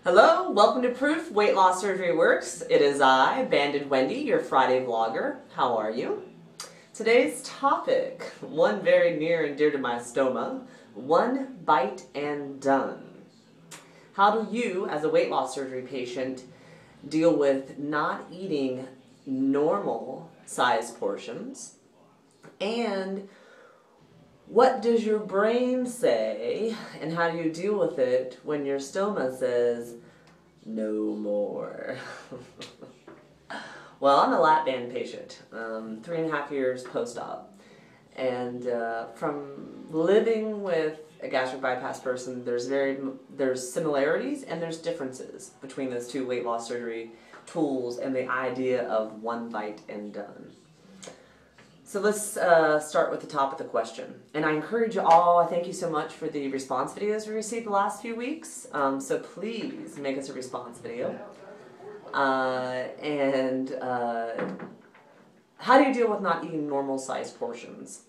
Hello, welcome to Proof Weight Loss Surgery Works. It is I, Banded Wendy, your Friday vlogger. How are you? Today's topic, one very near and dear to my stoma, one bite and done. How do you, as a weight loss surgery patient, deal with not eating normal size portions? And what does your brain say, and how do you deal with it when your stoma says, no more? Well, I'm a lap band patient, 3.5 years post-op, and from living with a gastric bypass person, there's similarities and there's differences between those two weight loss surgery tools and the idea of one bite and done. So let's start with the top of the question. And I encourage you all, I thank you so much for the response videos we received the last few weeks. So please make us a response video. How do you deal with not eating normal sized portions?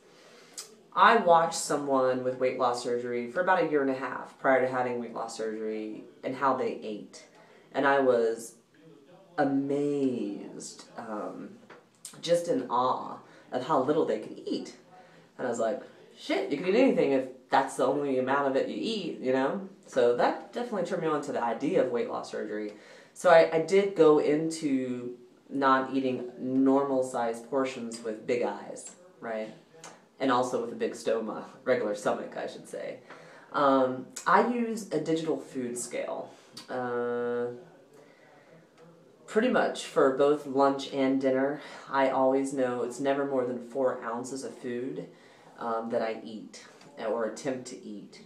I watched someone with weight loss surgery for about 1.5 years prior to having weight loss surgery and how they ate. And I was amazed, just in awe of how little they could eat. And I was like, shit, you can eat anything if that's the only amount of it you eat, you know? So that definitely turned me on to the idea of weight loss surgery. So I did go into not eating normal sized portions with big eyes, right? And also with a big stoma, regular stomach, I should say. I use a digital food scale. Pretty much for both lunch and dinner, I always know it's never more than 4 ounces of food that I eat or attempt to eat.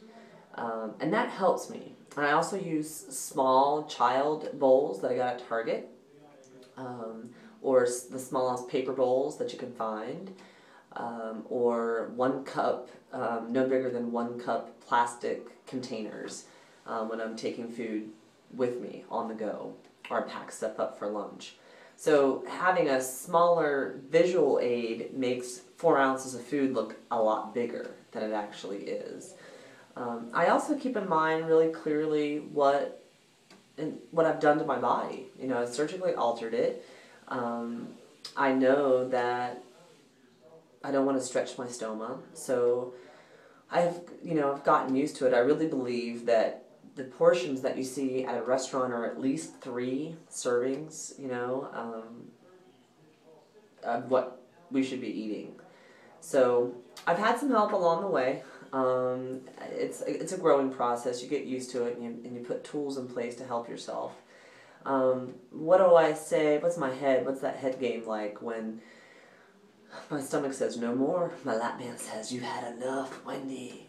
And that helps me. And I also use small child bowls that I got at Target, or the smallest paper bowls that you can find, or 1 cup, no bigger than 1 cup plastic containers when I'm taking food with me on the go, or pack stuff up for lunch. So having a smaller visual aid makes 4 ounces of food look a lot bigger than it actually is. I also keep in mind really clearly what I've done to my body. You know, I've surgically altered it. I know that I don't want to stretch my stoma, so I've gotten used to it. I really believe that the portions that you see at a restaurant are at least 3 servings, of what we should be eating. So I've had some help along the way. It's a growing process. You get used to it, and you put tools in place to help yourself. What do I say? What's that head game like when my stomach says no more? My lap band says you've had enough, Wendy.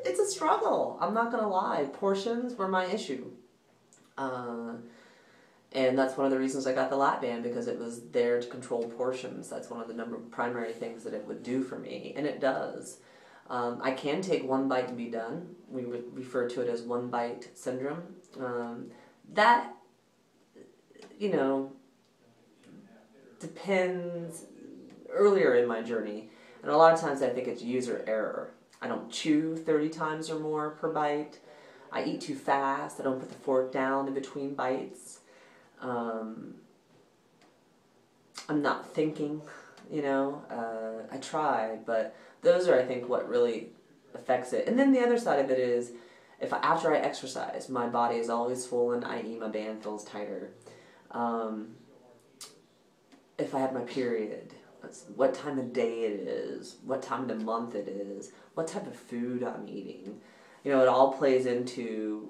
It's a struggle. I'm not going to lie. Portions were my issue. And that's one of the reasons I got the lap band, because it was there to control portions. That's one of the primary things that it would do for me, and it does. I can take 1 bite and be done. We would refer to it as one bite syndrome. That, depends earlier in my journey. And a lot of times I think it's user error. I don't chew 30 times or more per bite. I eat too fast. I don't put the fork down in between bites. I'm not thinking, I try, but those are, I think, what really affects it. And then the other side of it is, after I exercise, my body is always swollen, i.e. my band feels tighter. If I have my period, what time of day it is, what time of the month it is, what type of food I'm eating. It all plays into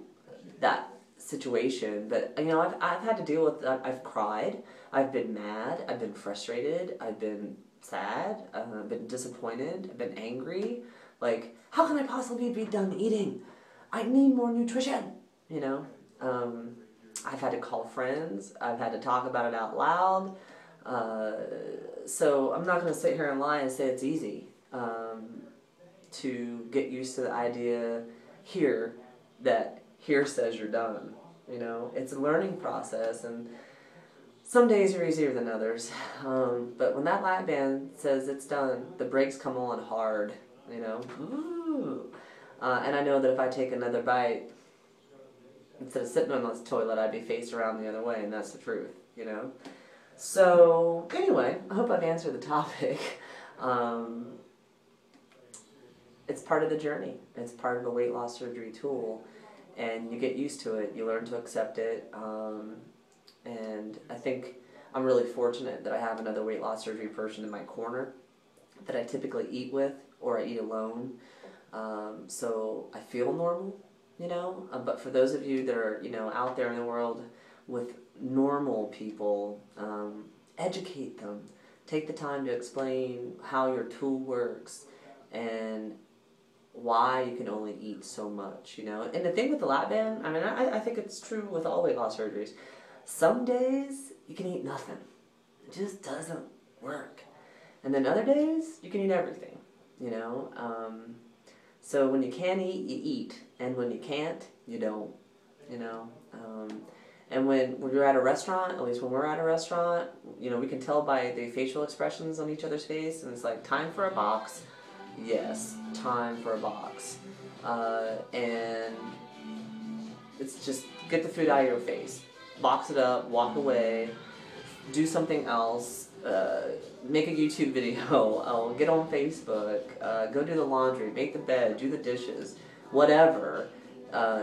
that situation. But, I've had to deal with that. I've cried, I've been mad, I've been frustrated, I've been sad, I've been disappointed, I've been angry. Like, how can I possibly be done eating? I need more nutrition, I've had to call friends, I've had to talk about it out loud. So I'm not going to sit here and lie and say it's easy to get used to the idea that here says you're done. It's a learning process, and some days are easier than others. But when that lap band says it's done, the brakes come on hard. Ooh. And I know that if I take another bite, instead of sitting on this toilet, I'd be face around the other way, and that's the truth, you know? So, anyway, I hope I've answered the topic. It's part of the journey. It's part of a weight loss surgery tool, and you get used to it. You learn to accept it, and I think I'm really fortunate that I have another weight loss surgery person in my corner that I typically eat with or I eat alone. So I feel normal, you know, but for those of you that are, you know, out there in the world with normal people, educate them. Take the time to explain how your tool works and why you can only eat so much, you know. And the thing with the lap band, I mean, I think it's true with all weight loss surgeries. Some days you can eat nothing. It just doesn't work. And then other days you can eat everything, you know. So when you can eat, you eat. And when you can't, you don't, you know. And when you're at a restaurant, at least when we're at a restaurant, you know, we can tell by the facial expressions on each other's face, and it's like, time for a box? Yes, time for a box. And it's just get the food out of your face. Box it up, walk away, do something else, make a YouTube video, get on Facebook, go do the laundry, make the bed, do the dishes, whatever.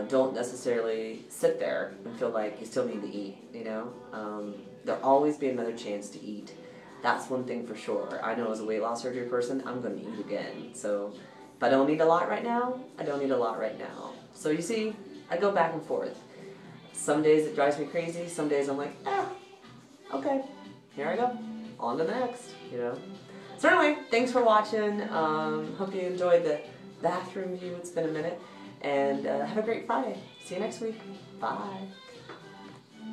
Don't necessarily sit there and feel like you still need to eat, you know? There'll always be another chance to eat. That's one thing for sure. I know as a weight loss surgery person, I'm going to eat again. So if I don't eat a lot right now, I don't eat a lot right now. So you see, I go back and forth. Some days it drives me crazy. Some days I'm like, okay, here I go. On to the next, you know? So anyway, thanks for watching. Hope you enjoyed the bathroom view. It's been a minute. And have a great Friday. See you next week. Bye.